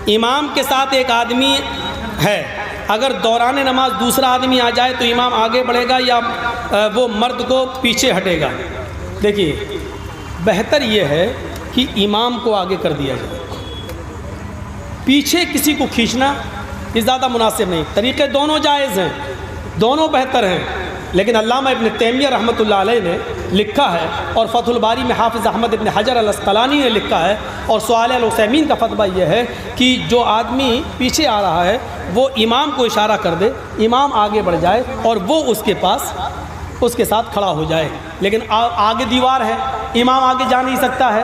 امام کے ساتھ ایک آدمی ہے، اگر دوران نماز دوسرا آدمی آ جائے تو امام آگے بڑھے گا یا وہ مرد کو پیچھے ہٹے گا؟ دیکھیے بہتر یہ ہے کہ امام کو آگے کر دیا جائے، پیچھے کسی کو کھینچنا یہ زیادہ مناسب نہیں۔ طریقے دونوں جائز ہیں، دونوں بہتر ہیں، لیکن علامہ ابن تیمیہ رحمۃ اللہ علیہ نے لکھا ہے اور فتح الباری میں حافظ احمد ابن حجر الاسقلانی نے لکھا ہے اور صالح العثیمین کا فتویٰ یہ ہے کہ جو آدمی پیچھے آ رہا ہے وہ امام کو اشارہ کر دے، امام آگے بڑھ جائے اور وہ اس کے پاس اس کے ساتھ کھڑا ہو جائے، لیکن آگے دیوار ہے، امام آگے جا نہیں سکتا ہے،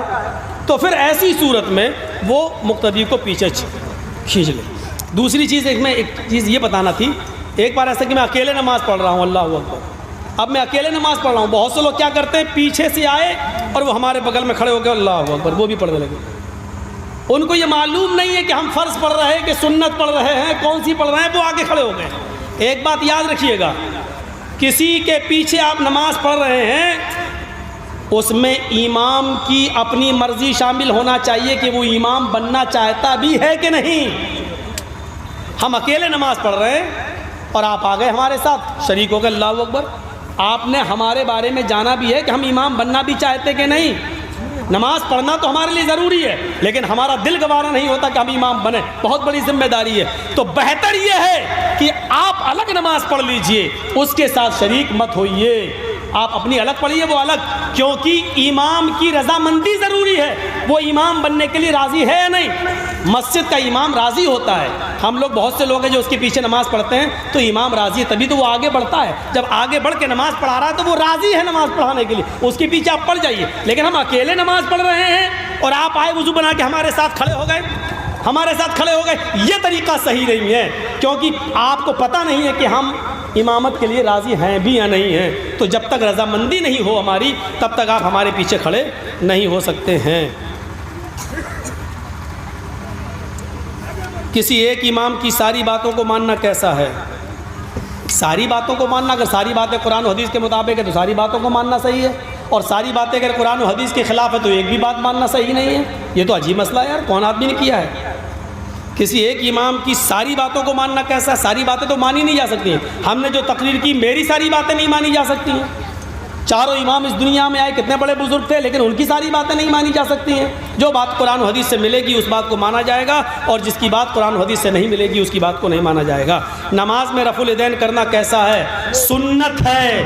تو پھر ایسی صورت میں وہ مقتدی کو پیچھے کھینچ لے۔ دوسری چیز ایک چیز یہ بتانا تھی، ایک بار ایسا کہ میں اکیلے نماز پڑھ رہا ہوں، اللہ اکبر، اب میں اکیلے نماز پڑھ رہا ہوں، بہت سے لوگ کیا کرتے ہیں پیچھے سے آئے اور وہ ہمارے بغل میں کھڑے ہو گئے، اللہ اکبر، وہ بھی پڑھنے لگے۔ ان کو یہ معلوم نہیں ہے کہ ہم فرض پڑھ رہے ہیں کہ سنت پڑھ رہے ہیں، کون سی پڑھ رہے ہیں، وہ آگے کھڑے ہو گئے۔ ایک بات یاد رکھیے گا، کسی کے پیچھے آپ نماز پڑھ رہے ہیں اس میں امام کی اپنی مرضی شامل ہونا چاہیے کہ وہ امام بننا چاہتا بھی ہے کہ نہیں۔ ہم اکیلے نماز پڑھ رہے ہیں اور آپ آ گئے ہمارے ساتھ، شریک ہو گئے، اللہ اکبر، آپ نے ہمارے بارے میں جانا بھی ہے کہ ہم امام بننا بھی چاہتے کہ نہیں۔ نماز پڑھنا تو ہمارے لیے ضروری ہے، لیکن ہمارا دل گوارا نہیں ہوتا کہ ہم امام بنیں، بہت بڑی ذمہ داری ہے۔ تو بہتر یہ ہے کہ آپ الگ نماز پڑھ لیجئے، اس کے ساتھ شریک مت ہوئیے، آپ اپنی الگ پڑھیے، وہ الگ، کیونکہ امام کی رضامندی ضروری ہے۔ وہ امام بننے کے لیے راضی ہے یا نہیں؟ مسجد کا امام راضی ہوتا ہے، ہم لوگ بہت سے لوگ ہیں جو اس کے پیچھے نماز پڑھتے ہیں تو امام راضی ہے، تبھی تو وہ آگے بڑھتا ہے۔ جب آگے بڑھ کے نماز پڑھا رہا ہے تو وہ راضی ہے نماز پڑھانے کے لیے، اس کے پیچھے آپ پڑھ جائیے۔ لیکن ہم اکیلے نماز پڑھ رہے ہیں اور آپ آئے وضو بنا کے ہمارے ساتھ کھڑے ہو گئے، یہ طریقہ صحیح نہیں ہے، کیونکہ آپ کو پتہ نہیں ہے کہ ہم امامت کے لیے راضی ہیں بھی یا نہیں ہیں۔ تو جب تک رضامندی نہیں ہو ہماری تب تک آپ ہمارے پیچھے کھڑے نہیں ہو سکتے ہیں۔ کسی ایک امام کی ساری باتوں کو ماننا کیسا ہے؟ ساری باتوں کو ماننا، اگر ساری باتیں قرآن و حدیث کے مطابق ہے تو ساری باتوں کو ماننا صحیح ہے، اور ساری باتیں اگر قرآن و حدیث کے خلاف ہے تو ایک بھی بات ماننا صحیح نہیں ہے۔ یہ تو عجیب مسئلہ ہے یار، کون آدمی نے کیا ہے؟ کسی ایک امام کی ساری باتوں کو ماننا کیسا ہے؟ ساری باتیں تو مانی نہیں جا سکتی ہیں۔ ہم نے جو تقریر کی میری ساری باتیں نہیں مانی جا سکتی ہیں۔ چاروں امام اس دنیا میں آئے، کتنے بڑے بزرگ تھے، لیکن ان کی ساری باتیں نہیں مانی جا سکتی ہیں۔ جو بات قرآن و حدیث سے ملے گی اس بات کو مانا جائے گا، اور جس کی بات قرآن و حدیث سے نہیں ملے گی اس کی بات کو نہیں مانا جائے گا۔ نماز میں رفع الیدین کرنا کیسا ہے؟ سنت ہے،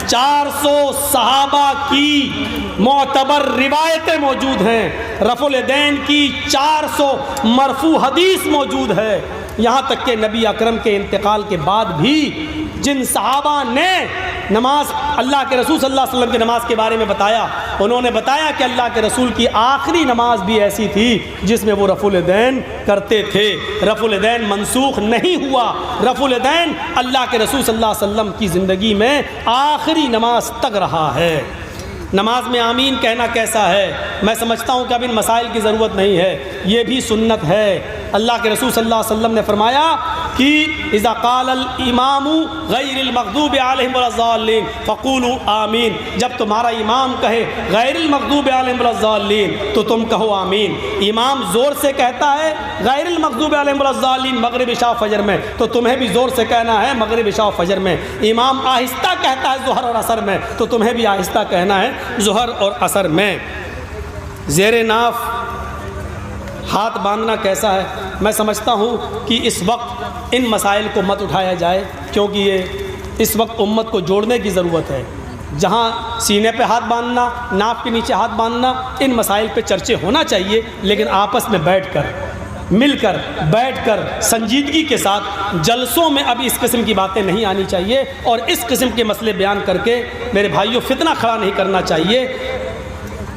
400 صحابہ کی معتبر روایتیں موجود ہیں، رفع الیدین کی 400 مرفوع حدیث موجود ہے، یہاں تک کہ نبی اکرم کے انتقال کے بعد بھی جن صحابہ نے نماز اللہ کے رسول صلی اللہ علیہ وسلم کی نماز کے بارے میں بتایا، انہوں نے بتایا کہ اللہ کے رسول کی آخری نماز بھی ایسی تھی جس میں وہ رفع الیدین کرتے تھے۔ رفع الیدین منسوخ نہیں ہوا، رفع الیدین اللہ کے رسول صلی اللہ علیہ وسلم کی زندگی میں آخری نماز تک رہا ہے۔ نماز میں آمین کہنا کیسا ہے؟ میں سمجھتا ہوں کہ اب ان مسائل کی ضرورت نہیں ہے، یہ بھی سنت ہے۔ اللہ کے رسول صلی اللہ علیہ وسلم نے فرمایا کہ اذا قال الامام غیر المغضوب علیہم ولا الضالین فقولوا آمین، جب تمہارا امام کہے غیر المغضوب علیہم ولا الضالین تو تم کہو آمین۔ امام زور سے کہتا ہے غیر المغضوب علیہم ولا الضالین مغرب عشاء فجر میں تو تمہیں بھی زور سے کہنا ہے مغرب عشاء فجر میں۔ امام آہستہ کہتا ہے ظہر اور عصر میں تو تمہیں بھی آہستہ کہنا ہے ظہر اور عصر میں۔ زیر ناف ہاتھ باندھنا کیسا ہے؟ میں سمجھتا ہوں کہ اس وقت ان مسائل کو مت اٹھایا جائے، کیونکہ یہ اس وقت امت کو جوڑنے کی ضرورت ہے۔ جہاں سینے پہ ہاتھ باندھنا، ناف کے نیچے ہاتھ باندھنا، ان مسائل پہ چرچے ہونا چاہیے، لیکن آپس میں بیٹھ کر، مل کر، بیٹھ کر سنجیدگی کے ساتھ جلسوں میں اب اس قسم کی باتیں نہیں آنی چاہیے، اور اس قسم کے مسئلے بیان کر کے میرے بھائیوں فتنہ کھڑا نہیں کرنا چاہیے۔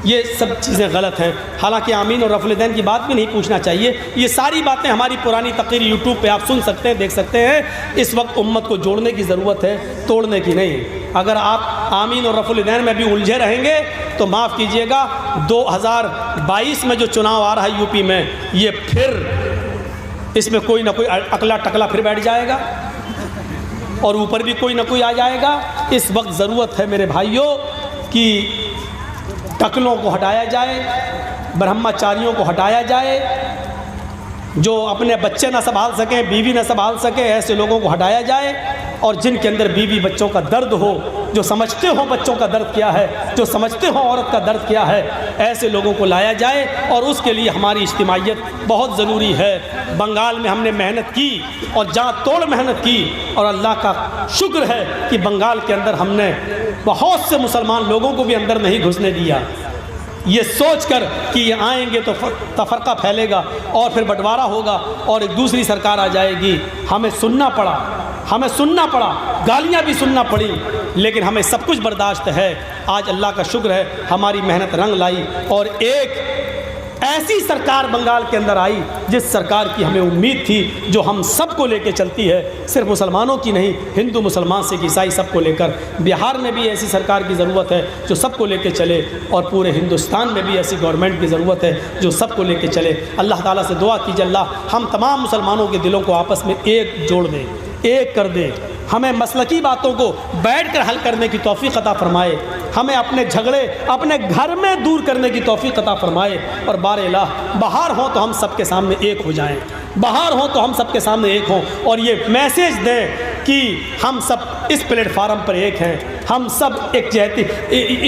یہ سب چیزیں غلط ہیں۔ حالانکہ آمین اور رفع الیدین کی بات بھی نہیں پوچھنا چاہیے۔ یہ ساری باتیں ہماری پرانی تقریر یوٹیوب پہ آپ سن سکتے ہیں، دیکھ سکتے ہیں۔ اس وقت امت کو جوڑنے کی ضرورت ہے، توڑنے کی نہیں۔ اگر آپ آمین اور رفع الیدین میں بھی الجھے رہیں گے تو معاف کیجیے گا، 2022 میں جو چناؤ آ رہا ہے یو پی میں، یہ پھر اس میں کوئی نہ کوئی اکلا ٹکلا پھر بیٹھ جائے گا، اور اوپر بھی کوئی نہ کوئی آ جائے گا۔ اس وقت ضرورت ہے میرے بھائیوں کہ ٹکلوں کو ہٹایا جائے، برہمچاریوں کو ہٹایا جائے، جو اپنے بچے نہ سنبھال سکیں، بیوی نہ سنبھال سکے، ایسے لوگوں کو ہٹایا جائے، اور جن کے اندر بیوی بچوں کا درد ہو، جو سمجھتے ہوں بچوں کا درد کیا ہے، جو سمجھتے ہوں عورت کا درد کیا ہے، ایسے لوگوں کو لایا جائے، اور اس کے لیے ہماری اجتماعیت بہت ضروری ہے۔ بنگال میں ہم نے محنت کی اور جاں توڑ محنت کی، اور اللہ کا شکر ہے کہ بنگال کے اندر ہم نے بہت سے مسلمان لوگوں کو بھی اندر نہیں گھسنے دیا، یہ سوچ کر کہ یہ آئیں گے تو تفرقہ پھیلے گا اور پھر بٹوارا ہوگا اور ایک دوسری سرکار آ جائے گی۔ ہمیں سننا پڑا، گالیاں بھی سننا پڑی، لیکن ہمیں سب کچھ برداشت ہے۔ آج اللہ کا شکر ہے ہماری محنت رنگ لائی، اور ایک ایسی سرکار بنگال کے اندر آئی جس سرکار کی ہمیں امید تھی، جو ہم سب کو لے کے چلتی ہے، صرف مسلمانوں کی نہیں، ہندو مسلمان سکھ عیسائی سب کو لے کر۔ بہار میں بھی ایسی سرکار کی ضرورت ہے جو سب کو لے کے چلے، اور پورے ہندوستان میں بھی ایسی گورنمنٹ کی ضرورت ہے جو سب کو لے کے چلے۔ اللہ تعالیٰ سے دعا کیجیے اللہ ہم تمام مسلمانوں کے دلوں کو آپس میں ایک جوڑ دے، ایک کر دے، ہمیں مسلکی باتوں کو بیٹھ کر حل کرنے کی توفیق عطا فرمائے، ہمیں اپنے جھگڑے اپنے گھر میں دور کرنے کی توفیق عطا فرمائے، اور بار الہ بہار ہوں تو ہم سب کے سامنے ایک ہو جائیں، بہار ہوں تو ہم سب کے سامنے ایک ہوں، اور یہ میسیج دیں کہ ہم سب اس پلیٹ فارم پر ایک ہیں، ہم سب ایک جہتی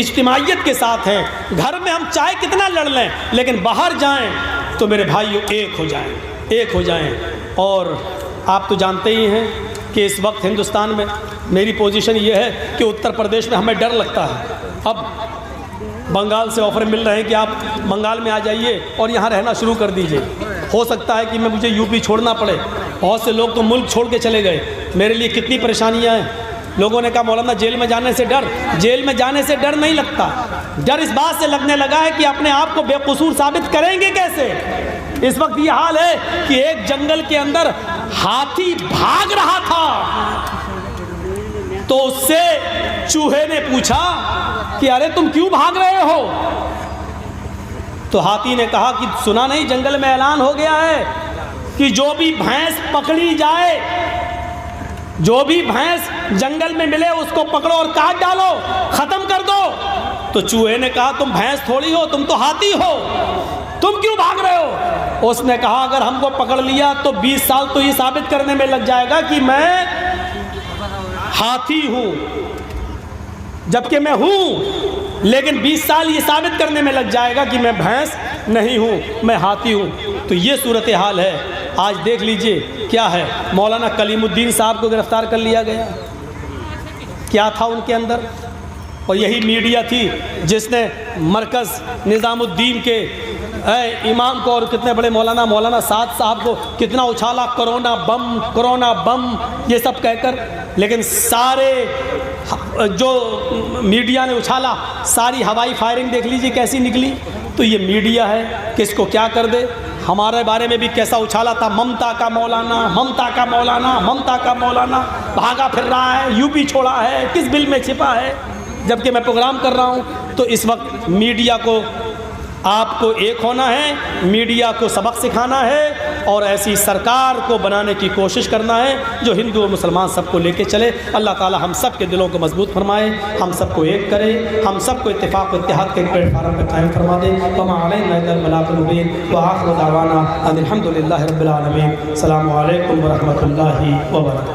اجتماعیت کے ساتھ ہیں۔ گھر میں ہم چاہے کتنا لڑ لیں، لیکن باہر جائیں تو میرے بھائیو ایک ہو جائیں۔ اور آپ تو جانتے ہی ہیں کہ اس وقت ہندوستان میں میری پوزیشن یہ ہے کہ اتر پردیش میں ہمیں ڈر لگتا ہے۔ اب بنگال سے آفر مل رہے ہیں کہ آپ بنگال میں آ جائیے اور یہاں رہنا شروع کر دیجئے، ہو سکتا ہے کہ مجھے یو پی چھوڑنا پڑے۔ بہت سے لوگ تو ملک چھوڑ کے چلے گئے، میرے لیے کتنی پریشانیاں ہیں۔ لوگوں نے کہا مولانا جیل میں جانے سے ڈر، جیل میں جانے سے ڈر نہیں لگتا، ڈر اس بات سے لگنے لگا ہے کہ اپنے آپ کو بے قصور ثابت کریں گے کیسے۔ اس وقت یہ حال ہے کہ ایک جنگل کے اندر ہاتھی بھاگ رہا تھا تو اس سے چوہے نے پوچھا کہ ارے تم کیوں بھاگ رہے ہو؟ تو ہاتھی نے کہا کہ سنا نہیں جنگل میں اعلان ہو گیا ہے کہ جو بھی بھینس پکڑی جائے، جو بھی بھینس جنگل میں ملے اس کو پکڑو اور کاٹ ڈالو، ختم کر دو۔ تو چوہے نے کہا تم بھینس تھوڑی ہو، تم تو ہاتھی ہو، تم کیوں بھاگ رہے ہو؟ اس نے کہا اگر ہم کو پکڑ لیا تو 20 سال تو یہ ثابت کرنے میں لگ جائے گا کہ میں ہاتھی ہوں، جبکہ میں ہوں، لیکن 20 سال یہ ثابت کرنے میں لگ جائے گا کہ میں بھینس نہیں ہوں، میں ہاتھی ہوں۔ تو یہ صورتحال ہے۔ آج دیکھ لیجئے کیا ہے، مولانا کلیم الدین صاحب کو گرفتار کر لیا گیا، کیا تھا ان کے اندر؟ اور یہی میڈیا تھی جس نے مرکز نظام الدین کے امام کو اور کتنے بڑے مولانا سعد صاحب کو کتنا اچھالا، کرونا بم یہ سب کہہ کر، لیکن سارے جو میڈیا نے اچھالا، ساری ہوائی فائرنگ دیکھ لیجیے کیسی نکلی۔ تو یہ میڈیا ہے کس کو کیا کر دے۔ ہمارے بارے میں بھی کیسا اچھالا تھا، ممتا کا مولانا بھاگا پھر رہا ہے، یو پی چھوڑا ہے، کس بل میں چھپا ہے، جبکہ میں پروگرام کر رہا ہوں۔ تو اس وقت میڈیا کو آپ کو ایک ہونا ہے، میڈیا کو سبق سکھانا ہے، اور ایسی سرکار کو بنانے کی کوشش کرنا ہے جو ہندو اور مسلمان سب کو لے کے چلے۔ اللہ تعالی ہم سب کے دلوں کو مضبوط فرمائے، ہم سب کو ایک کرے، ہم سب کو اتفاق و اتحاد کے پلیٹ فارم پہ قائم فرما دے۔ وما علینا الا البلاغ المبین، وآخر دعوانا ان الحمد للہ رب العالمین۔ السلام علیکم ورحمۃ اللہ وبرکاتہ۔